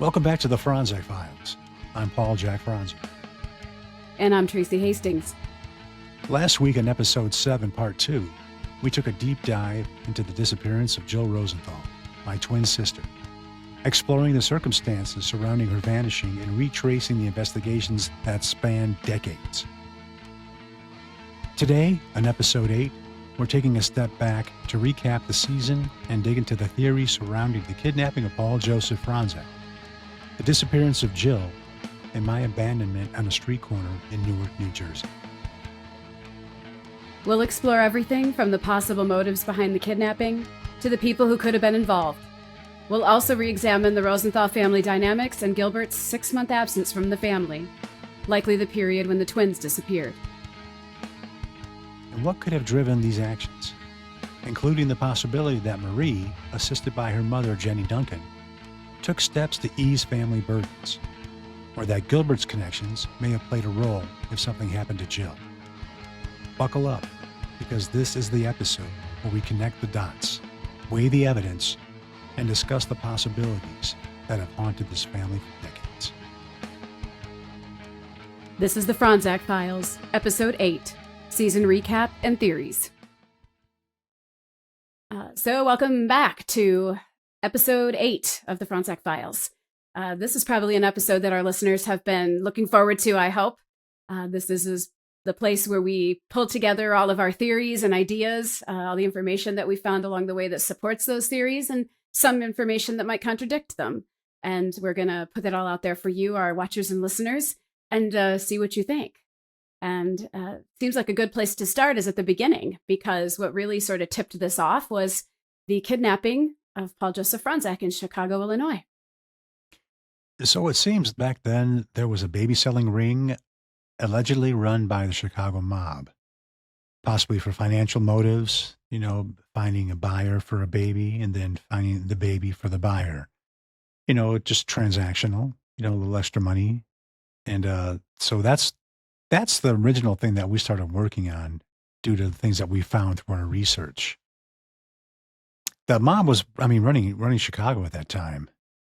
Welcome back to the Fronczak Files. I'm Paul Jack Fronczak. And I'm Tracey Hastings. Last week in episode 7, part 2, we took a deep dive into the disappearance of Jill Rosenthal, my twin sister, exploring the circumstances surrounding her vanishing and retracing the investigations that span decades. Today, on episode 8, we're taking a step back to recap the season and dig into the theories surrounding the kidnapping of Paul Joseph Fronczak, the disappearance of Jill, and my abandonment on a street corner in Newark, New Jersey. We'll explore everything from the possible motives behind the kidnapping to the people who could have been involved. We'll also re-examine the Rosenthal family dynamics and Gilbert's 6-month absence from the family, likely the period when the twins disappeared. And what could have driven these actions, including the possibility that Marie, assisted by her mother, Jenny Duncan, took steps to ease family burdens, or that Gilbert's connections may have played a role if something happened to Jill. Buckle up, because this is the episode where we connect the dots, weigh the evidence, and discuss the possibilities that have haunted this family for decades. This is the Fronczak Files, Episode 8, Season Recap and Theories. So welcome back to Episode 8 of the Fronczak Files. This is probably an episode that our listeners have been looking forward to, I hope. This is the place where we pull together all of our theories and ideas, all the information that we found along the way that supports those theories, and some information that might contradict them. And we're going to put that all out there for you, our watchers and listeners, and see what you think. And seems like a good place to start is at the beginning, because what really sort of tipped this off was the kidnapping of Paul Joseph Fronczak in Chicago, Illinois. So it seems back then there was a baby selling ring allegedly run by the Chicago mob, possibly for financial motives, finding a buyer for a baby and then finding the baby for the buyer. Just transactional, a little extra money. And so that's the original thing that we started working on due to the things that we found through our research. The mob was, running Chicago at that time.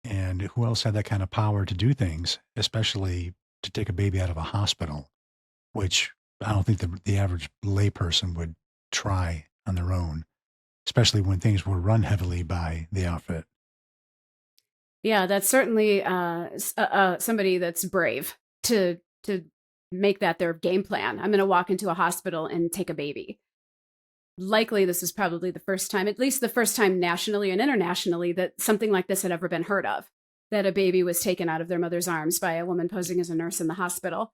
And who else had that kind of power to do things, especially to take a baby out of a hospital, which I don't think the average layperson would try on their own, especially when things were run heavily by the outfit. Yeah, that's certainly somebody that's brave to make that their game plan. I'm going to walk into a hospital and take a baby. Likely this is probably the first time, at least the first time nationally and internationally, that something like this had ever been heard of, that a baby was taken out of their mother's arms by a woman posing as a nurse in the hospital.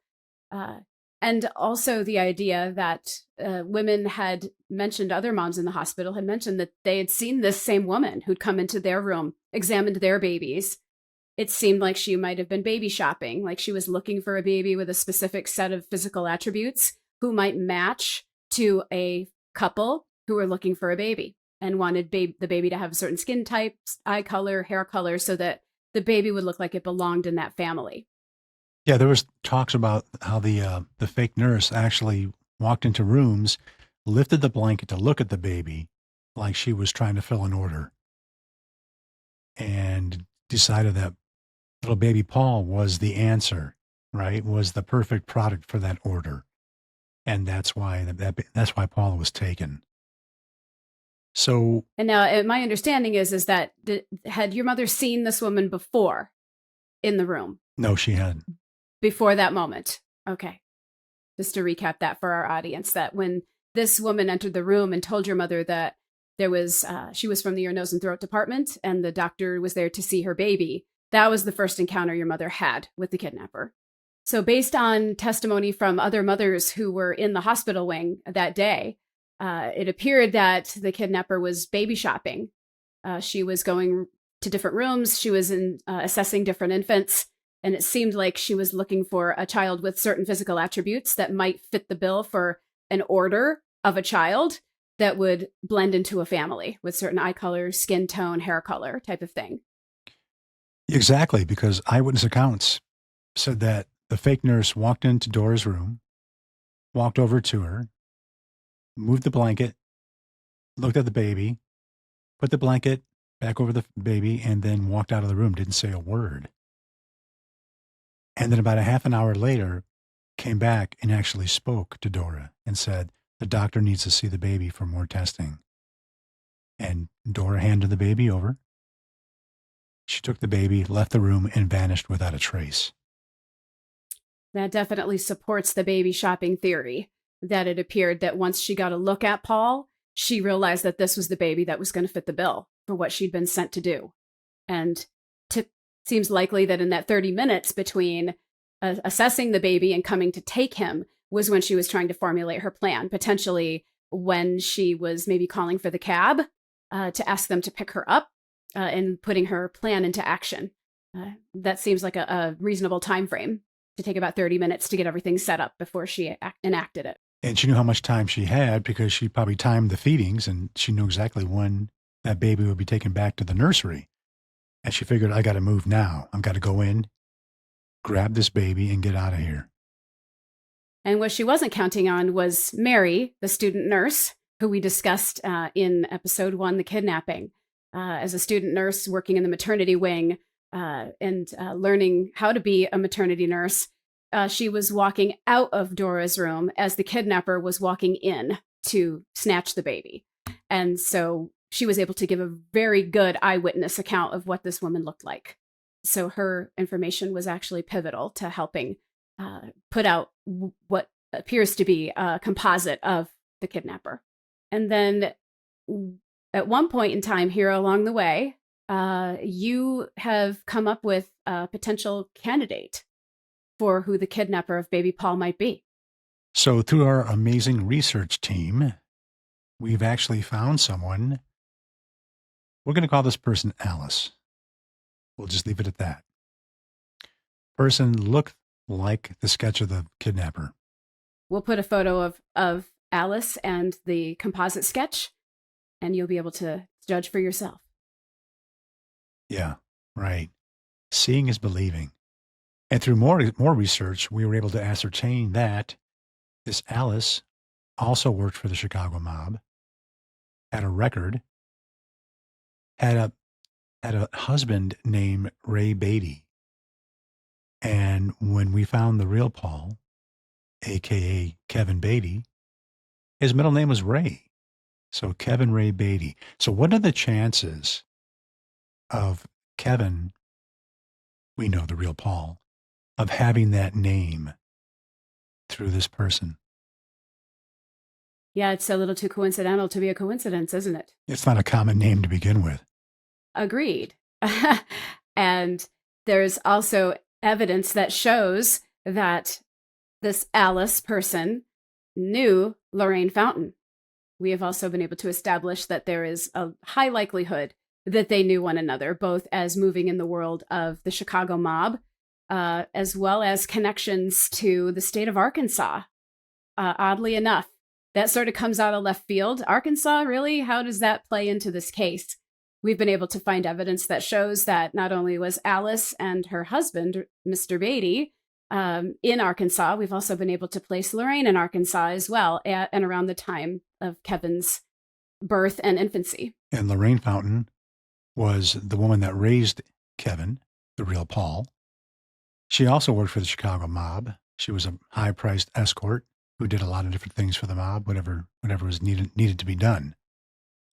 And also the idea that women had mentioned, other moms in the hospital had mentioned that they had seen this same woman who'd come into their room, examined their babies. It seemed like she might have been baby shopping, like she was looking for a baby with a specific set of physical attributes who might match to a couple who were looking for a baby and wanted the baby to have certain skin types, eye color, hair color, so that the baby would look like it belonged in that family. Yeah, there was talks about how the fake nurse actually walked into rooms, lifted the blanket to look at the baby like she was trying to fill an order, and decided that little baby Paul was the answer, right? Was the perfect product for that order. And that's why Paula was taken. So, and now my understanding is that had your mother seen this woman before in the room? No, she hadn't. Before that moment. Okay. Just to recap that for our audience, that when this woman entered the room and told your mother that she was from the ear, nose, and throat department and the doctor was there to see her baby, that was the first encounter your mother had with the kidnapper. So based on testimony from other mothers who were in the hospital wing that day, it appeared that the kidnapper was baby shopping. She was going to different rooms. She was assessing different infants. And it seemed like she was looking for a child with certain physical attributes that might fit the bill for an order of a child that would blend into a family with certain eye color, skin tone, hair color type of thing. Exactly, because eyewitness accounts said that the fake nurse walked into Dora's room, walked over to her, moved the blanket, looked at the baby, put the blanket back over the baby, and then walked out of the room, didn't say a word. And then about a half an hour later, came back and actually spoke to Dora and said, the doctor needs to see the baby for more testing. And Dora handed the baby over. She took the baby, left the room, and vanished without a trace. That definitely supports the baby shopping theory, that it appeared that once she got a look at Paul, she realized that this was the baby that was going to fit the bill for what she'd been sent to do. And seems likely that in that 30 minutes between assessing the baby and coming to take him was when she was trying to formulate her plan, potentially when she was maybe calling for the cab to ask them to pick her up and putting her plan into action. That seems like a reasonable time frame to take about 30 minutes to get everything set up before she enacted it. And she knew how much time she had because she probably timed the feedings and she knew exactly when that baby would be taken back to the nursery. And she figured, I got to move now. I've got to go in, grab this baby, and get out of here. And what she wasn't counting on was Mary, the student nurse, who we discussed in episode 1, The Kidnapping. As a student nurse working in the maternity wing and learning how to be a maternity nurse, she was walking out of Dora's room as the kidnapper was walking in to snatch the baby. And so she was able to give a very good eyewitness account of what this woman looked like. So her information was actually pivotal to helping put out what appears to be a composite of the kidnapper. And then at one point in time here along the way, you have come up with a potential candidate for who the kidnapper of baby Paul might be. So through our amazing research team, we've actually found someone. We're going to call this person Alice. We'll just leave it at that. Person looked like the sketch of the kidnapper. We'll put a photo of Alice and the composite sketch, and you'll be able to judge for yourself. Yeah, right. Seeing is believing. And through more research, we were able to ascertain that this Alice also worked for the Chicago mob, had a record, had a husband named Ray Beatty. And when we found the real Paul, a.k.a. Kevin Beatty, his middle name was Ray. So Kevin Ray Beatty. So what are the chances of Kevin, we know the real Paul, of having that name through this person? Yeah, it's a little too coincidental to be a coincidence, isn't it? It's not a common name to begin with. Agreed. And there's also evidence that shows that this Alice person knew Lorraine Fountain. We have also been able to establish that there is a high likelihood that they knew one another, both as moving in the world of the Chicago mob, as well as connections to the state of Arkansas. Oddly enough, that sort of comes out of left field. Arkansas, really? How does that play into this case? We've been able to find evidence that shows that not only was Alice and her husband, Mr. Beatty, in Arkansas, we've also been able to place Lorraine in Arkansas as well, and around the time of Kevin's birth and infancy. And Lorraine Fountain was the woman that raised Kevin, the real Paul. She also worked for the Chicago mob. She was a high-priced escort who did a lot of different things for the mob, whatever was needed to be done.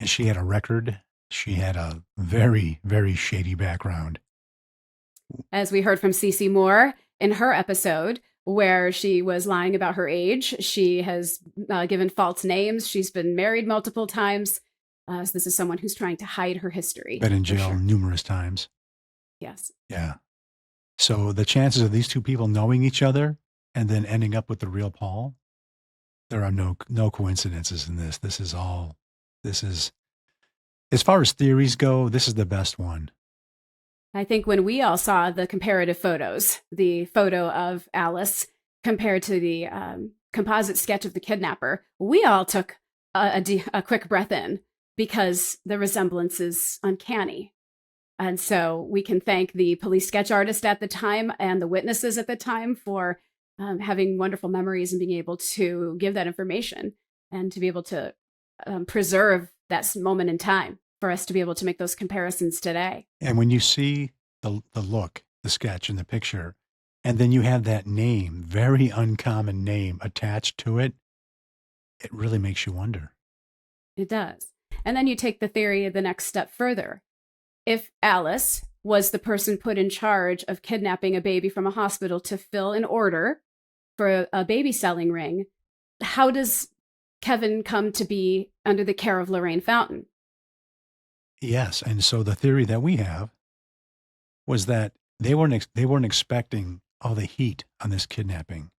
And she had a record. She had a very, very shady background. As we heard from Cece Moore in her episode, where she was lying about her age, she has given false names. She's been married multiple times. So this is someone who's trying to hide her history. Been in jail numerous times. Yes. Yeah. So the chances of these two people knowing each other and then ending up with the real Paul, there are no coincidences in this. This is, as far as theories go, this is the best one. I think when we all saw the comparative photos, the photo of Alice compared to the composite sketch of the kidnapper, we all took a quick breath in because the resemblance is uncanny. And so we can thank the police sketch artist at the time and the witnesses at the time for having wonderful memories and being able to give that information and to be able to preserve that moment in time for us to be able to make those comparisons today. And when you see the look, the sketch and the picture, and then you have that name, very uncommon name attached to it, it really makes you wonder. It does. And then you take the theory the next step further. If Alice was the person put in charge of kidnapping a baby from a hospital to fill an order for a baby selling ring, how does Kevin come to be under the care of Lorraine Fountain? Yes, and so the theory that we have was that they weren't expecting all the heat on this kidnapping.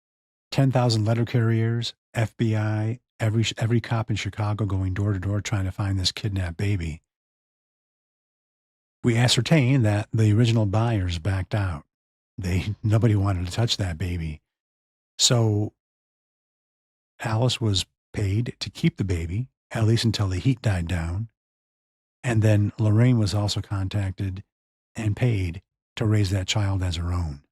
10,000 letter carriers, FBI, every cop in Chicago going door to door trying to find this kidnapped baby. We ascertained that the original buyers backed out. Nobody wanted to touch that baby. So Alice was paid to keep the baby, at least until the heat died down. And then Lorraine was also contacted and paid to raise that child as her own.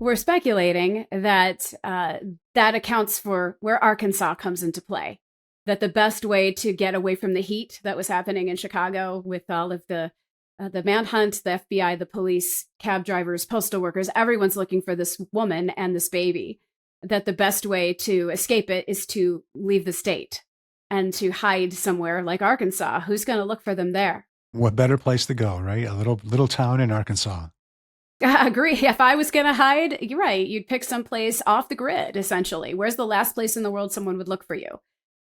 We're speculating that that accounts for where Arkansas comes into play. That the best way to get away from the heat that was happening in Chicago with all of the manhunt, the FBI, the police, cab drivers, postal workers, everyone's looking for this woman and this baby. That the best way to escape it is to leave the state and to hide somewhere like Arkansas. Who's going to look for them there? What better place to go, right? A little town in Arkansas. I agree. If I was going to hide, you're right. You'd pick someplace off the grid, essentially. Where's the last place in the world someone would look for you?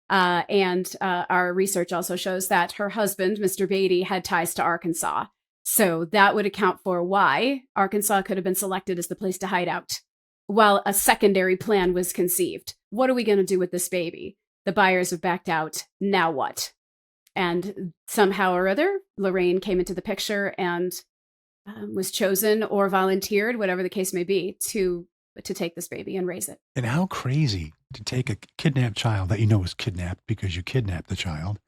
And our research also shows that her husband, Mr. Beatty, had ties to Arkansas. So that would account for why Arkansas could have been selected as the place to hide out, while a secondary plan was conceived. What are we going to do with this baby? The buyers have backed out. Now what? And somehow or other, Lorraine came into the picture and was chosen or volunteered, whatever the case may be, to take this baby and raise it. And how crazy to take a kidnapped child that you know was kidnapped because you kidnapped the child,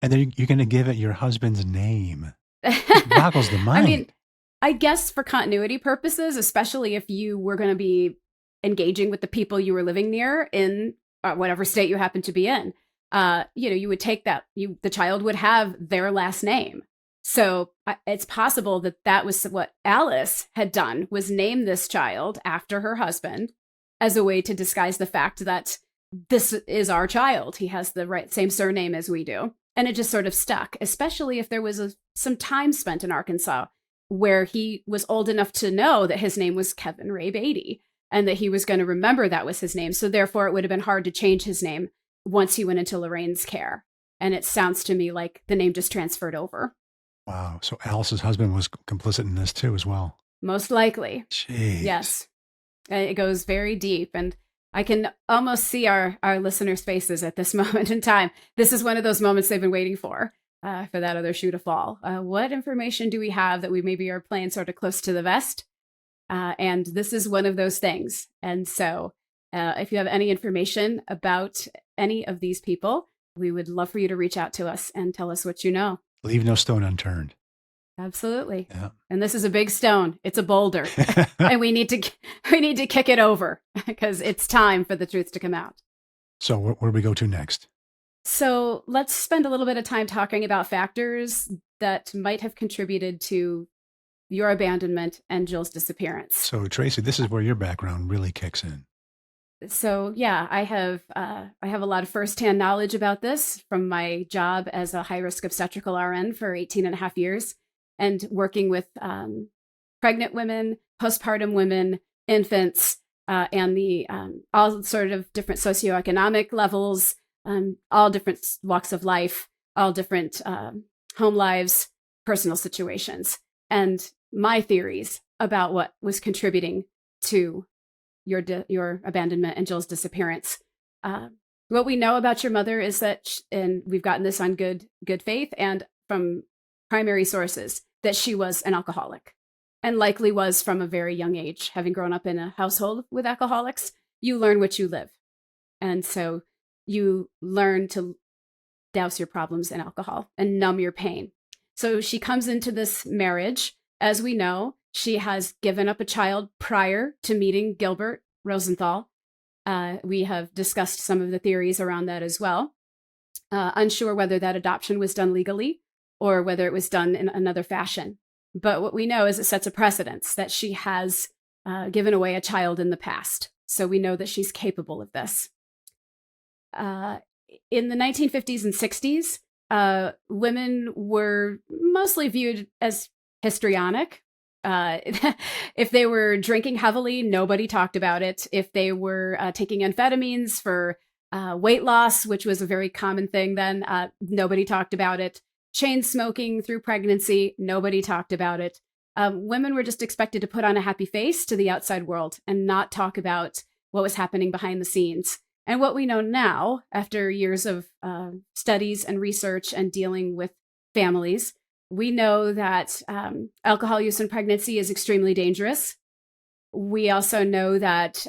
and then you're going to give it your husband's name. It boggles the mind. I mean, I guess for continuity purposes, especially if you were going to be engaging with the people you were living near in whatever state you happen to be in, you would take that. The child would have their last name. So it's possible that that was what Alice had done, was name this child after her husband as a way to disguise the fact that this is our child. He has the same surname as we do. And it just sort of stuck, especially if there was some time spent in Arkansas where he was old enough to know that his name was Kevin Ray Beatty and that he was going to remember that was his name. So therefore, it would have been hard to change his name once he went into Lorraine's care. And it sounds to me like the name just transferred over. Wow. So Alice's husband was complicit in this too as well. Most likely. Jeez. Yes. It goes very deep. And I can almost see our listeners' faces at this moment in time. This is one of those moments they've been waiting for that other shoe to fall. What information do we have that we maybe are playing sort of close to the vest? And this is one of those things. And so if you have any information about any of these people, we would love for you to reach out to us and tell us what you know. Leave no stone unturned. Absolutely. Yeah. And this is a big stone. It's a boulder. And we need to kick it over because it's time for the truth to come out. So where do we go to next? So let's spend a little bit of time talking about factors that might have contributed to your abandonment and Jill's disappearance. So Tracey, this is where your background really kicks in. So yeah, I have a lot of firsthand knowledge about this from my job as a high-risk obstetrical RN for 18 and a half years and working with pregnant women, postpartum women, infants, and the all sort of different socioeconomic levels, all different walks of life, all different home lives, personal situations, and my theories about what was contributing to your abandonment and Jill's disappearance. What we know about your mother is that, and we've gotten this on good faith and from primary sources, that she was an alcoholic and likely was from a very young age. Having grown up in a household with alcoholics, you learn what you live. And so you learn to douse your problems in alcohol and numb your pain. So she comes into this marriage. As we know, she has given up a child prior to meeting Gilbert Rosenthal. We have discussed some of the theories around that as well. Unsure whether that adoption was done legally or whether it was done in another fashion. But what we know is it sets a precedence that she has given away a child in the past. So we know that she's capable of this. In the 1950s and 60s, women were mostly viewed as histrionic. If they were drinking heavily, nobody talked about it. If they were taking amphetamines for weight loss, which was a very common thing then, nobody talked about it. Chain smoking through pregnancy, nobody talked about it. Women were just expected to put on a happy face to the outside world and not talk about what was happening behind the scenes. And what we know now, after years of studies and research and dealing with families, we know that alcohol use in pregnancy is extremely dangerous. We also know that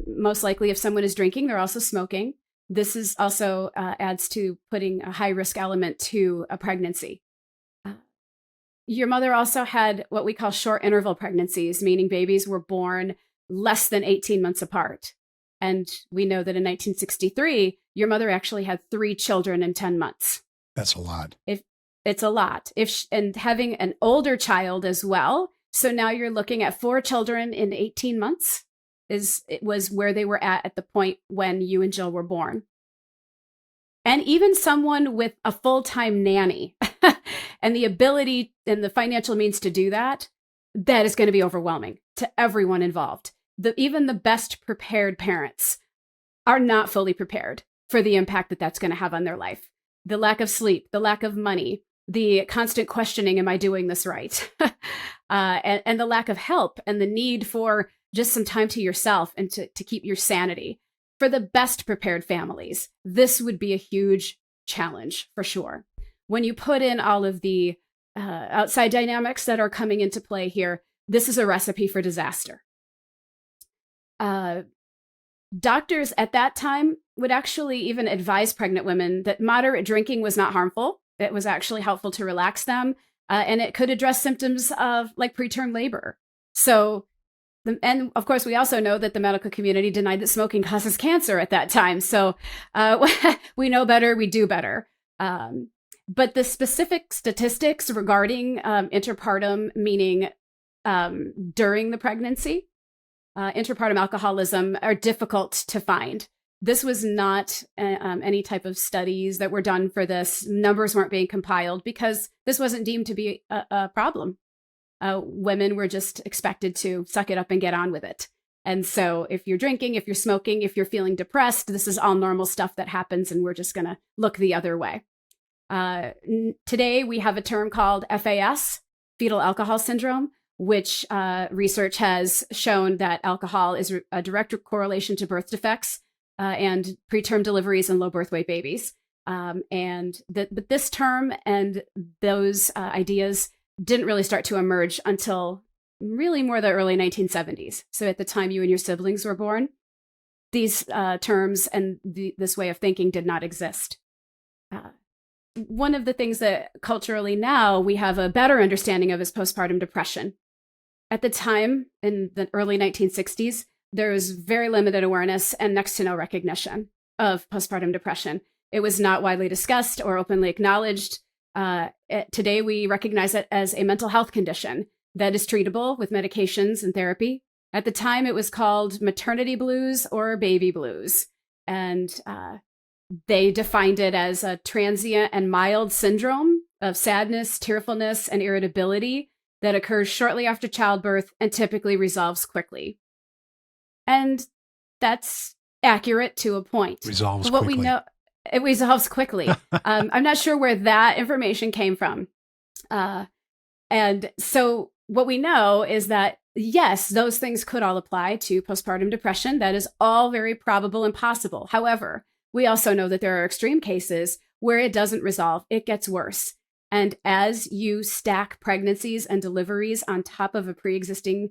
most likely if someone is drinking, they're also smoking. This is also adds to putting a high risk element to a pregnancy. Your mother also had what we call short interval pregnancies, meaning babies were born less than 18 months apart. And we know that in 1963, your mother actually had 3 children in 10 months. That's a lot. It's a lot. And having an older child as well. So now you're looking at 4 children in 18 months it was where they were at the point when you and Jill were born. And even someone with a full-time nanny and the ability and the financial means to do that, that is going to be overwhelming to everyone involved. Even the best prepared parents are not fully prepared for the impact that that's going to have on their life. The lack of sleep, the lack of money, the constant questioning, am I doing this right? And the lack of help and the need for just some time to yourself and to keep your sanity. For the best prepared families, this would be a huge challenge for sure. When you put in all of the outside dynamics that are coming into play here, this is a recipe for disaster. Doctors at that time would actually even advise pregnant women that moderate drinking was not harmful. It was actually helpful to relax them, and it could address symptoms of like preterm labor. So, and of course, we also know that the medical community denied that smoking causes cancer at that time. So we know better, we do better. But the specific statistics regarding interpartum, meaning during the pregnancy, interpartum alcoholism, are difficult to find. This was not any type of studies that were done for this. Numbers weren't being compiled because this wasn't deemed to be a problem. Women were just expected to suck it up and get on with it. And so if you're drinking, if you're smoking, if you're feeling depressed, this is all normal stuff that happens, and we're just going to look the other way. Today, we have a term called FAS, fetal alcohol syndrome, which research has shown that alcohol is a direct correlation to birth defects and preterm deliveries and low birth weight babies. But this term and those ideas didn't really start to emerge until really more the early 1970s. So at the time you and your siblings were born, these terms and this way of thinking did not exist. One of the things that culturally now we have a better understanding of is postpartum depression. At the time, in the early 1960s, there was very limited awareness and next to no recognition of postpartum depression. It was not widely discussed or openly acknowledged. Today, we recognize it as a mental health condition that is treatable with medications and therapy. At the time, it was called maternity blues or baby blues. And they defined it as a transient and mild syndrome of sadness, tearfulness, and irritability that occurs shortly after childbirth and typically resolves quickly. And that's accurate to a point. Resolves what quickly. We know, it resolves quickly. I'm not sure where that information came from. And so what we know is that, yes, those things could all apply to postpartum depression. That is all very probable and possible. However, we also know that there are extreme cases where it doesn't resolve. It gets worse. And as you stack pregnancies and deliveries on top of a pre-existing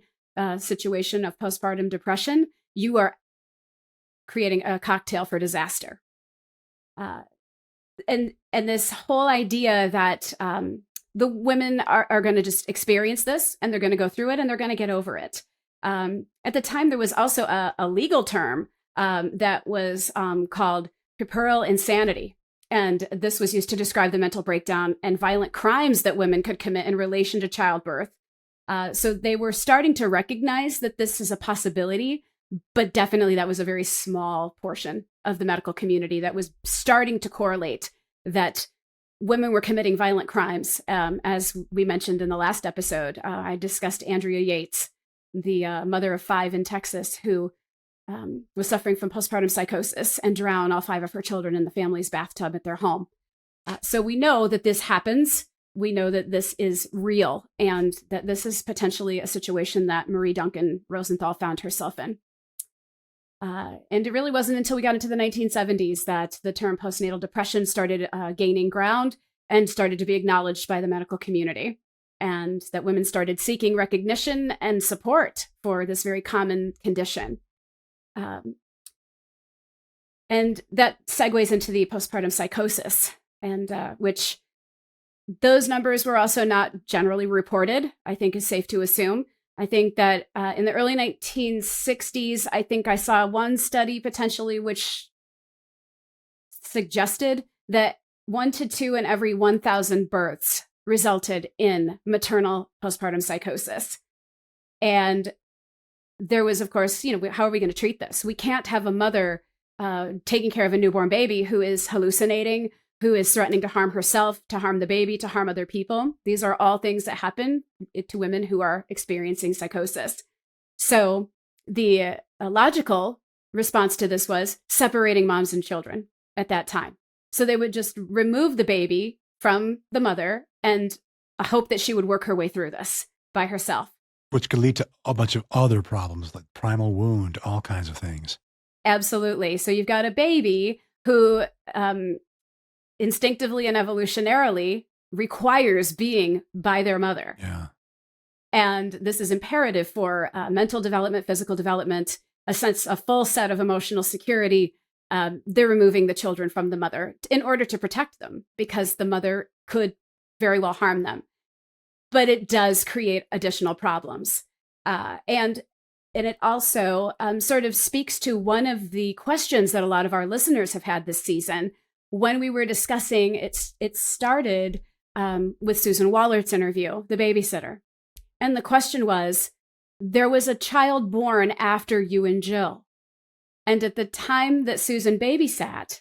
situation of postpartum depression, you are creating a cocktail for disaster. And this whole idea that the women are going to just experience this and they're going to go through it and they're going to get over it. At the time, there was also a legal term that was called puerperal insanity. And this was used to describe the mental breakdown and violent crimes that women could commit in relation to childbirth. So they were starting to recognize that this is a possibility, but definitely that was a very small portion of the medical community that was starting to correlate that women were committing violent crimes. As we mentioned in the last episode, I discussed Andrea Yates, the mother of 5 in Texas, who was suffering from postpartum psychosis and drowned all 5 of her children in the family's bathtub at their home. So we know that this happens. We know that this is real and that this is potentially a situation that Marie Duncan Rosenthal found herself in. And it really wasn't until we got into the 1970s that the term postnatal depression started gaining ground and started to be acknowledged by the medical community, and that women started seeking recognition and support for this very common condition. And that segues into the postpartum psychosis, and which those numbers were also not generally reported, I think is safe to assume. I think that in the early 1960s, I think I saw one study potentially which suggested that 1 to 2 in every 1,000 births resulted in maternal postpartum psychosis. And there was, of course, how are we going to treat this? We can't have a mother taking care of a newborn baby who is hallucinating, who is threatening to harm herself, to harm the baby, to harm other people. These are all things that happen to women who are experiencing psychosis. So the logical response to this was separating moms and children at that time. So they would just remove the baby from the mother and hope that she would work her way through this by herself. Which could lead to a bunch of other problems like primal wound, all kinds of things. Absolutely. So you've got a baby who instinctively and evolutionarily requires being by their mother. Yeah. And this is imperative for mental development, physical development, a full set of emotional security. They're removing the children from the mother in order to protect them because the mother could very well harm them. But it does create additional problems. And it also sort of speaks to one of the questions that a lot of our listeners have had this season. When we were discussing, it started with Susan Wallert's interview, the babysitter. And the question was, there was a child born after you and Jill. And at the time that Susan babysat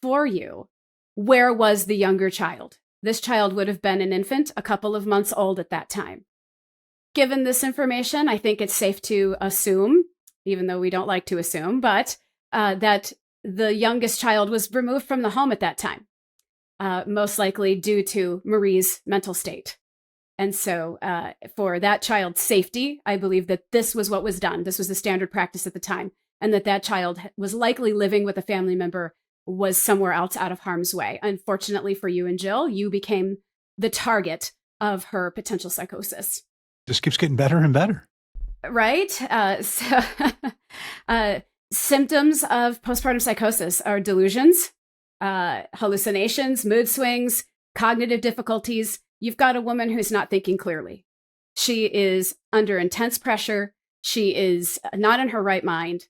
for you, where was the younger child? This child would have been an infant, a couple of months old at that time. Given this information, I think it's safe to assume, even though we don't like to assume, but that the youngest child was removed from the home at that time, most likely due to Marie's mental state. And so for that child's safety, I believe that this was what was done. This was the standard practice at the time, and that child was likely living with a family member, was somewhere else out of harm's way. Unfortunately for you and Jill, you became the target of her potential psychosis. Just keeps getting better and better. Right? Symptoms of postpartum psychosis are delusions, hallucinations, mood swings, cognitive difficulties. You've got a woman who's not thinking clearly. She is under intense pressure. She is not in her right mind.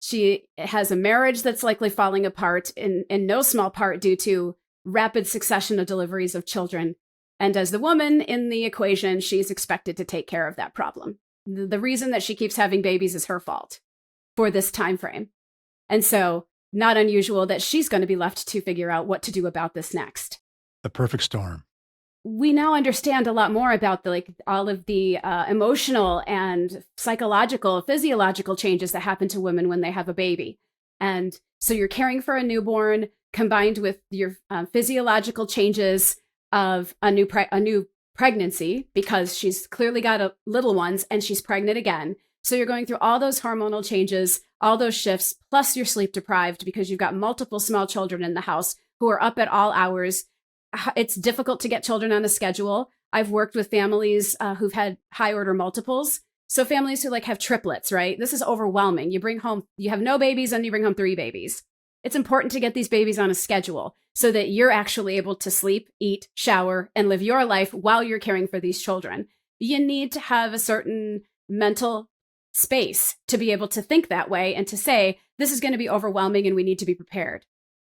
She has a marriage that's likely falling apart in no small part due to rapid succession of deliveries of children. And as the woman in the equation, she's expected to take care of that problem. The reason that she keeps having babies is her fault for this time frame. And so not unusual that she's going to be left to figure out what to do about this next. The perfect storm. We now understand a lot more about all of the emotional and psychological, physiological changes that happen to women when they have a baby. And so you're caring for a newborn combined with your physiological changes of a new pregnancy, because she's clearly got little ones and she's pregnant again. So you're going through all those hormonal changes, all those shifts, plus you're sleep deprived because you've got multiple small children in the house who are up at all hours. It's difficult to get children on a schedule. I've worked with families who've had high order multiples. So families who have triplets, right? This is overwhelming. You have no babies and you bring home 3 babies. It's important to get these babies on a schedule so that you're actually able to sleep, eat, shower, and live your life while you're caring for these children. You need to have a certain mental space to be able to think that way and to say, this is going to be overwhelming and we need to be prepared.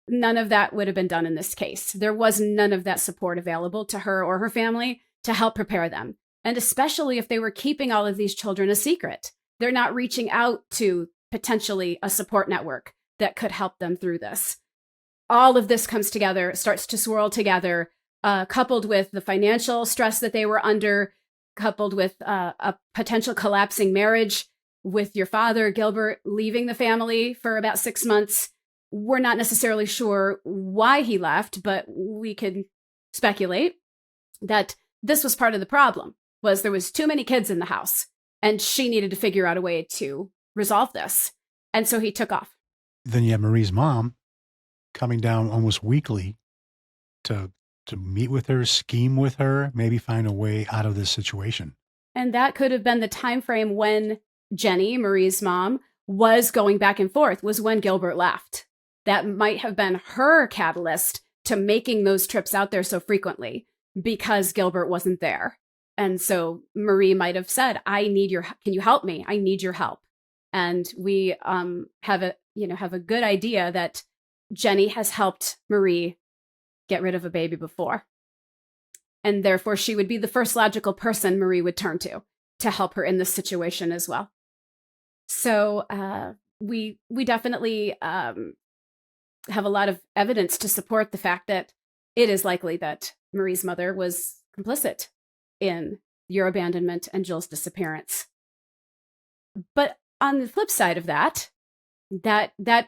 None of that would have been done in this case. There was none of that support available to her or her family to help prepare them. And especially if they were keeping all of these children a secret. They're not reaching out to potentially a support network that could help them through this. All of this comes together, starts to swirl together, coupled with the financial stress that they were under, coupled with a potential collapsing marriage with your father, Gilbert, leaving the family for about 6 months. We're not necessarily sure why he left, but we can speculate that this was part of the problem, was there was too many kids in the house, and she needed to figure out a way to resolve this. And so he took off. Then you have Marie's mom coming down almost weekly to meet with her, scheme with her, maybe find a way out of this situation. And that could have been the time frame when Jenny, Marie's mom, was going back and forth, was when Gilbert left. That might have been her catalyst to making those trips out there so frequently, because Gilbert wasn't there. And so Marie might have said, can you help me? I need your help. And we have a good idea that Jenny has helped Marie get rid of a baby before. And therefore she would be the first logical person Marie would turn to help her in this situation as well. So we definitely have a lot of evidence to support the fact that it is likely that Marie's mother was complicit in your abandonment and Jill's disappearance. But on the flip side of that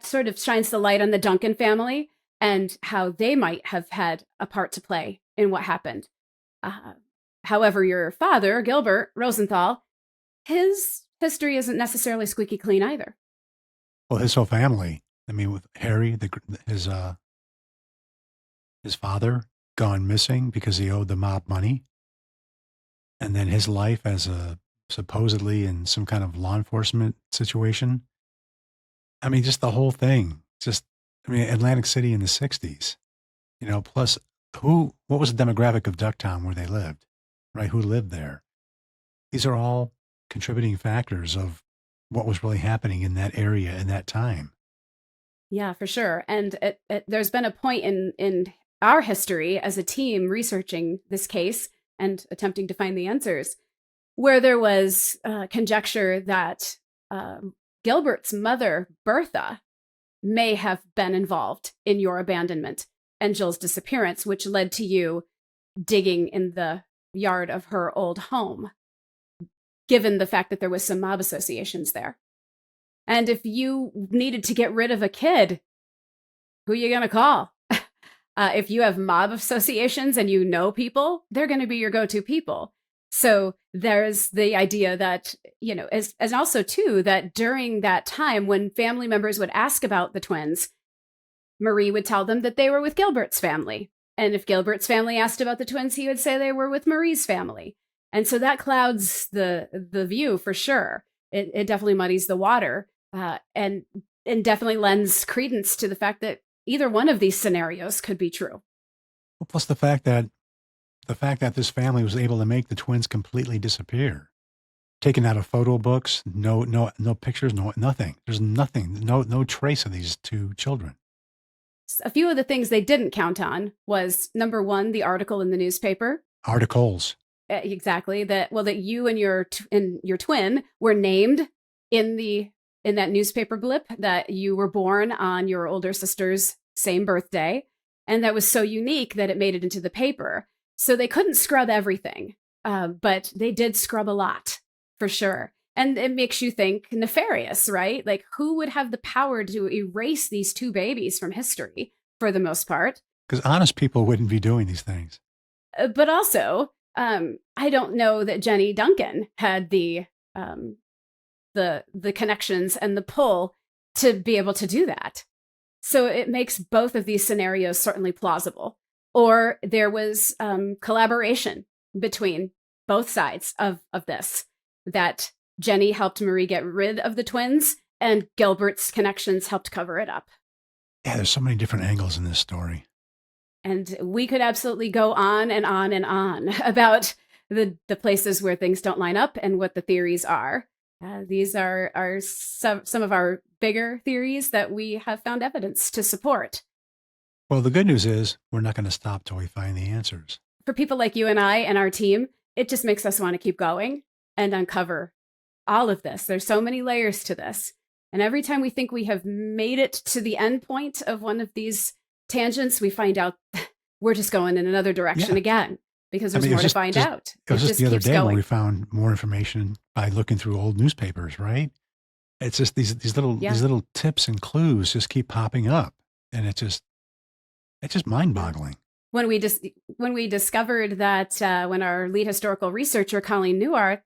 sort of shines the light on the Duncan family and how they might have had a part to play in what happened. However, your father, Gilbert Rosenthal, his history isn't necessarily squeaky clean either. Well, his whole family, I mean, with Harry, his father gone missing because he owed the mob money. And then his life as supposedly in some kind of law enforcement situation. I mean, just the whole thing. Atlantic City in the 60s, plus what was the demographic of Ducktown where they lived, right? Who lived there? These are all contributing factors of what was really happening in that area in that time. Yeah, for sure. And there's been a point in our history as a team researching this case and attempting to find the answers, where there was conjecture that Gilbert's mother, Bertha, may have been involved in your abandonment and Jill's disappearance, which led to you digging in the yard of her old home, given the fact that there was some mob associations there. And if you needed to get rid of a kid, who are you going to call? If you have mob associations and you know people, they're going to be your go-to people. So there's the idea that, as also too, that during that time when family members would ask about the twins, Marie would tell them that they were with Gilbert's family. And if Gilbert's family asked about the twins, he would say they were with Marie's family. And so that clouds the view for sure. It definitely muddies the water and definitely lends credence to the fact that either one of these scenarios could be true. Well, plus the fact that this family was able to make the twins completely disappear, taken out of photo books, no pictures, nothing. There's nothing, no trace of these two children. A few of the things they didn't count on was, number one, the article in the newspaper. Articles. Exactly. That you and your twin were named in that newspaper blip, that you were born on your older sister's same birthday. And that was so unique that it made it into the paper. So they couldn't scrub everything, but they did scrub a lot, for sure. And it makes you think nefarious, right? Like, who would have the power to erase these two babies from history, for the most part? Because honest people wouldn't be doing these things. But also, I don't know that Jenny Duncan had the connections and the pull to be able to do that. So it makes both of these scenarios certainly plausible. Or there was collaboration between both sides of this, that Jenny helped Marie get rid of the twins and Gilbert's connections helped cover it up. Yeah, there's so many different angles in this story. And we could absolutely go on and on and on about the places where things don't line up and what the theories are. These are some of our bigger theories that we have found evidence to support. Well, the good news is we're not going to stop till we find the answers. For people like you and I and our team, it just makes us want to keep going and uncover all of this. There's so many layers to this. And every time we think we have made it to the end point of one of these tangents, we find out we're just going in another direction again, because there's more to find out. It was just the other day going. when we found more information by looking through old newspapers, right? It's just these little tips and clues just keep popping up, and it's just mind-boggling. When we discovered that when our lead historical researcher, Colleen Newart,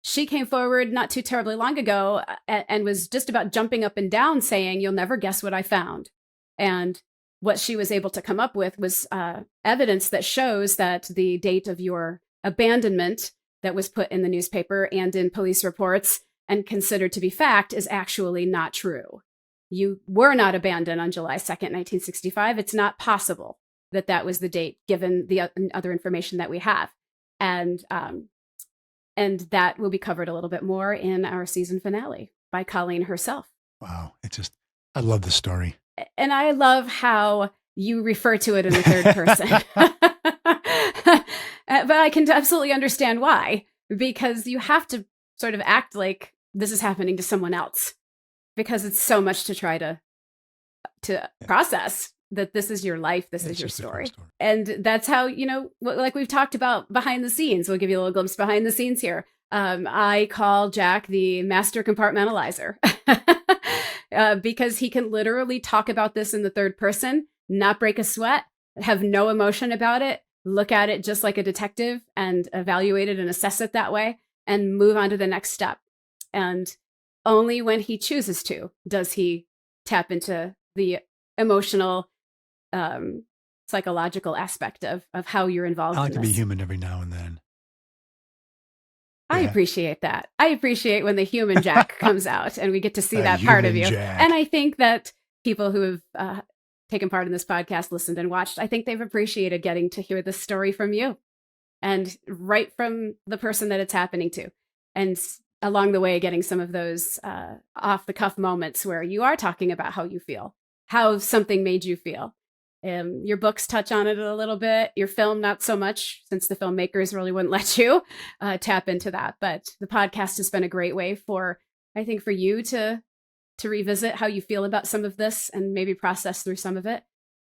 she came forward not too terribly long ago and was just about jumping up and down saying, "You'll never guess what I found." And what she was able to come up with was evidence that shows that the date of your abandonment that was put in the newspaper and in police reports and considered to be fact is actually not true. You were not abandoned on July 2nd, 1965. It's not possible that that was the date, given the other information that we have. And that will be covered a little bit more in our season finale by Colleen herself. Wow. I love the story. And I love how you refer to it in the third person. But I can absolutely understand why, because you have to sort of act like this is happening to someone else, because it's so much to try to process that this is your life, this is your story. And that's how, like we've talked about behind the scenes. We'll give you a little glimpse behind the scenes here. I call Jack the master compartmentalizer because he can literally talk about this in the third person, not break a sweat, have no emotion about it, look at it just like a detective and evaluate it and assess it that way and move on to the next step. And only when he chooses to does he tap into the emotional, psychological aspect of how you're involved. I like in to be human every now and then. I appreciate that. I appreciate when the human Jack comes out and we get to see that part of you. Jack. And I think that people who have taken part in this podcast, listened and watched, I think they've appreciated getting to hear this story from you and right from the person that it's happening to. And along the way, getting some of those off the cuff moments where you are talking about how you feel, how something made you feel. Your books touch on it a little bit. Your film, not so much, since the filmmakers really wouldn't let you tap into that. But the podcast has been a great way for you to revisit how you feel about some of this and maybe process through some of it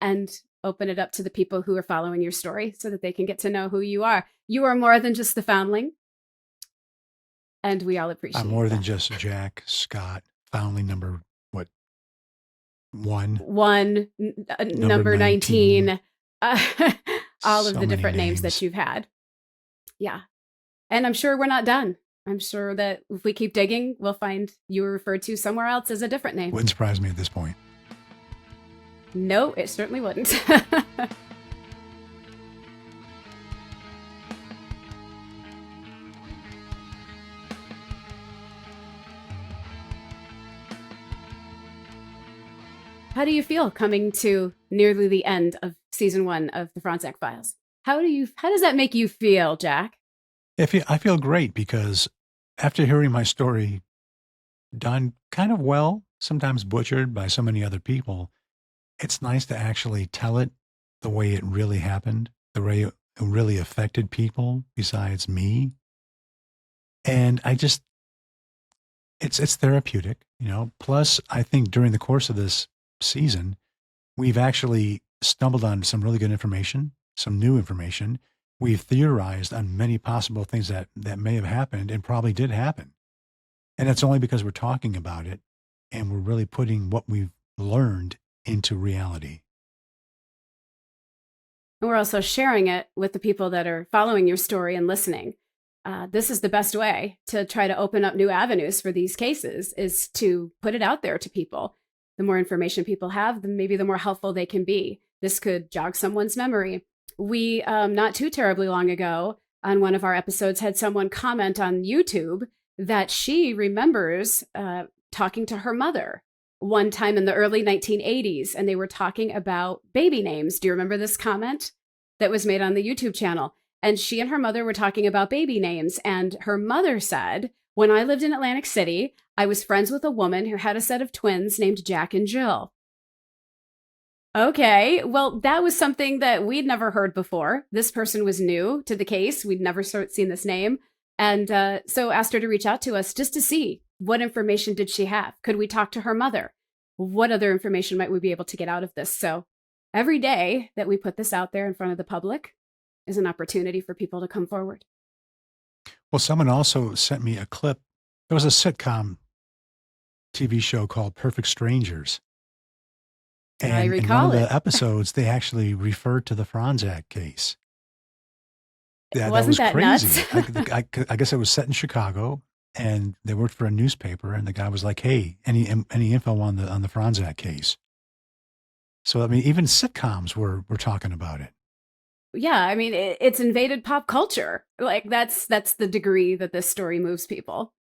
and open it up to the people who are following your story so that they can get to know who you are. You are more than just the foundling. And we all appreciate it. I'm more than just Jack Scott, foundling number one, number 19, all of So the different many names that you've had. Yeah. And I'm sure we're not done. I'm sure that if we keep digging, we'll find you were referred to somewhere else as a different name. Wouldn't surprise me at this point. No, it certainly wouldn't. How do you feel coming to nearly the end of season 1 of the Fronczak Files? How does that make you feel, Jack? I feel great because after hearing my story done kind of well, sometimes butchered by so many other people, it's nice to actually tell it the way it really happened, the way it really affected people besides me. And it's therapeutic, Plus, I think during the course of this season, we've actually stumbled on some really good information, some new information. We've theorized on many possible things that may have happened and probably did happen. And that's only because we're talking about it and we're really putting what we've learned into reality. And we're also sharing it with the people that are following your story and listening. This is the best way to try to open up new avenues for these cases, is to put it out there to people. The more information people have, maybe the more helpful they can be. This could jog someone's memory. We, not too terribly long ago, on one of our episodes, had someone comment on YouTube that she remembers talking to her mother one time in the early 1980s, and they were talking about baby names. Do you remember this comment that was made on the YouTube channel? And she and her mother were talking about baby names, and her mother said, "When I lived in Atlantic City, I was friends with a woman who had a set of twins named Jack and Jill." Okay, well, that was something that we'd never heard before. This person was new to the case. We'd never seen this name. And so asked her to reach out to us just to see what information did she have. Could we talk to her mother? What other information might we be able to get out of this? So every day that we put this out there in front of the public is an opportunity for people to come forward. Well, someone also sent me a clip. There was a sitcom TV show called Perfect Strangers. And I in recall one of it. the episodes, they actually referred to the Fronczak case. Yeah, that Wasn't was that crazy. nuts? I guess it was set in Chicago, and they worked for a newspaper, and the guy was like, "Hey, any info on the Fronczak case?" So I mean, even sitcoms were talking about it. Yeah, I mean, it's invaded pop culture. Like that's the degree that this story moves people.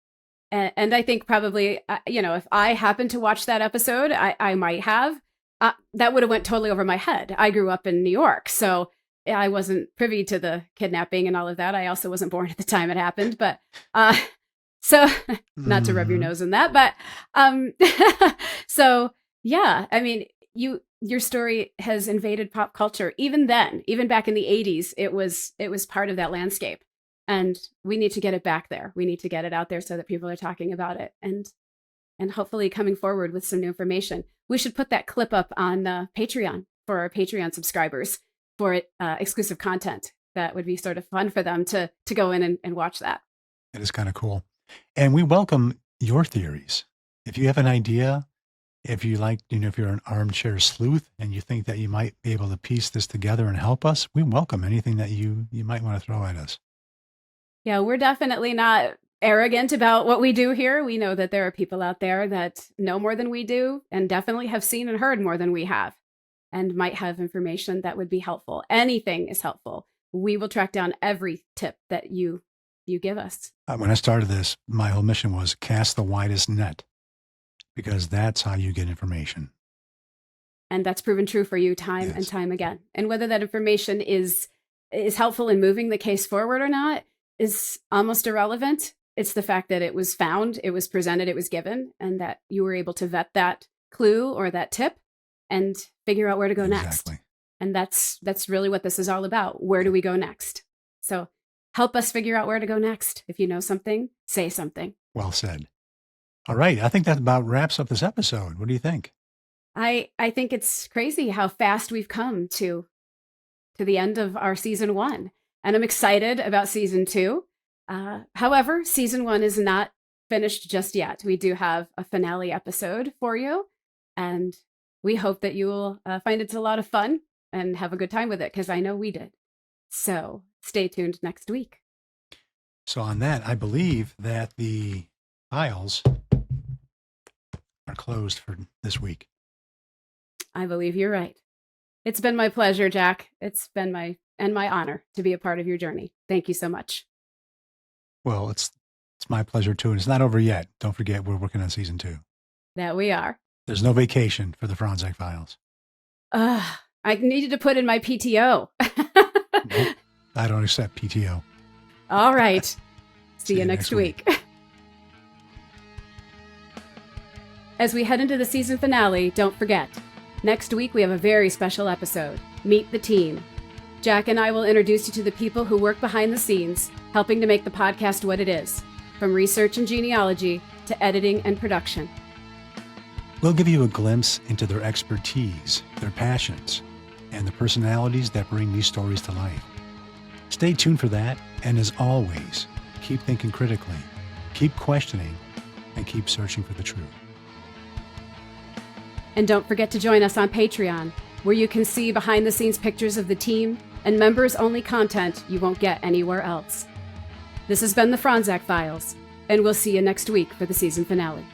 And I think probably, if I happened to watch that episode, I might have. That would have went totally over my head. I grew up in New York, so I wasn't privy to the kidnapping and all of that. I also wasn't born at the time it happened, but so not to rub your Mhm. nose in that, but so yeah, I mean, your story has invaded pop culture. Even then, even back in the 80s, it was part of that landscape. And we need to get it back there. We need to get it out there so that people are talking about it and hopefully coming forward with some new information. We should put that clip up on Patreon for our Patreon subscribers for exclusive content. That would be sort of fun for them to go in and watch that. It is kind of cool. And we welcome your theories. If you have an idea, if you like, if you're an armchair sleuth and you think that you might be able to piece this together and help us, we welcome anything that you might want to throw at us. Yeah, we're definitely not arrogant about what we do here. We know that there are people out there that know more than we do and definitely have seen and heard more than we have and might have information that would be helpful. Anything is helpful. We will track down every tip that you give us. When I started this, my whole mission was cast the widest net because that's how you get information. And that's proven true for you time and Yes. time again. And whether that information is helpful in moving the case forward or not is almost irrelevant. It's the fact that it was found, it was presented, it was given, and that you were able to vet that clue or that tip and figure out where to go next. Exactly. And that's really what this is all about. Where do we go next? So help us figure out where to go next. If you know something, say something. Well said. All right. I think that about wraps up this episode. What do you think? I think it's crazy how fast we've come to the end of our season 1. And I'm excited about season 2. However, season 1 is not finished just yet. We do have a finale episode for you. And we hope that you will find it's a lot of fun and have a good time with it, because I know we did. So stay tuned next week. So on that, I believe that the files are closed for this week. I believe you're right. It's been my pleasure, Jack. It's been my honor to be a part of your journey. Thank you so much. Well, it's my pleasure too. And it's not over yet. Don't forget, we're working on season 2. That we are. There's no vacation for the Fronczak Files. I needed to put in my PTO. Nope, I don't accept PTO. All right. See you next week. As we head into the season finale, don't forget, next week we have a very special episode, Meet the Team. Jack and I will introduce you to the people who work behind the scenes, helping to make the podcast what it is, from research and genealogy to editing and production. We'll give you a glimpse into their expertise, their passions, and the personalities that bring these stories to life. Stay tuned for that, and as always, keep thinking critically, keep questioning, and keep searching for the truth. And don't forget to join us on Patreon, where you can see behind-the-scenes pictures of the team and members-only content you won't get anywhere else. This has been the Fronczak Files, and we'll see you next week for the season finale.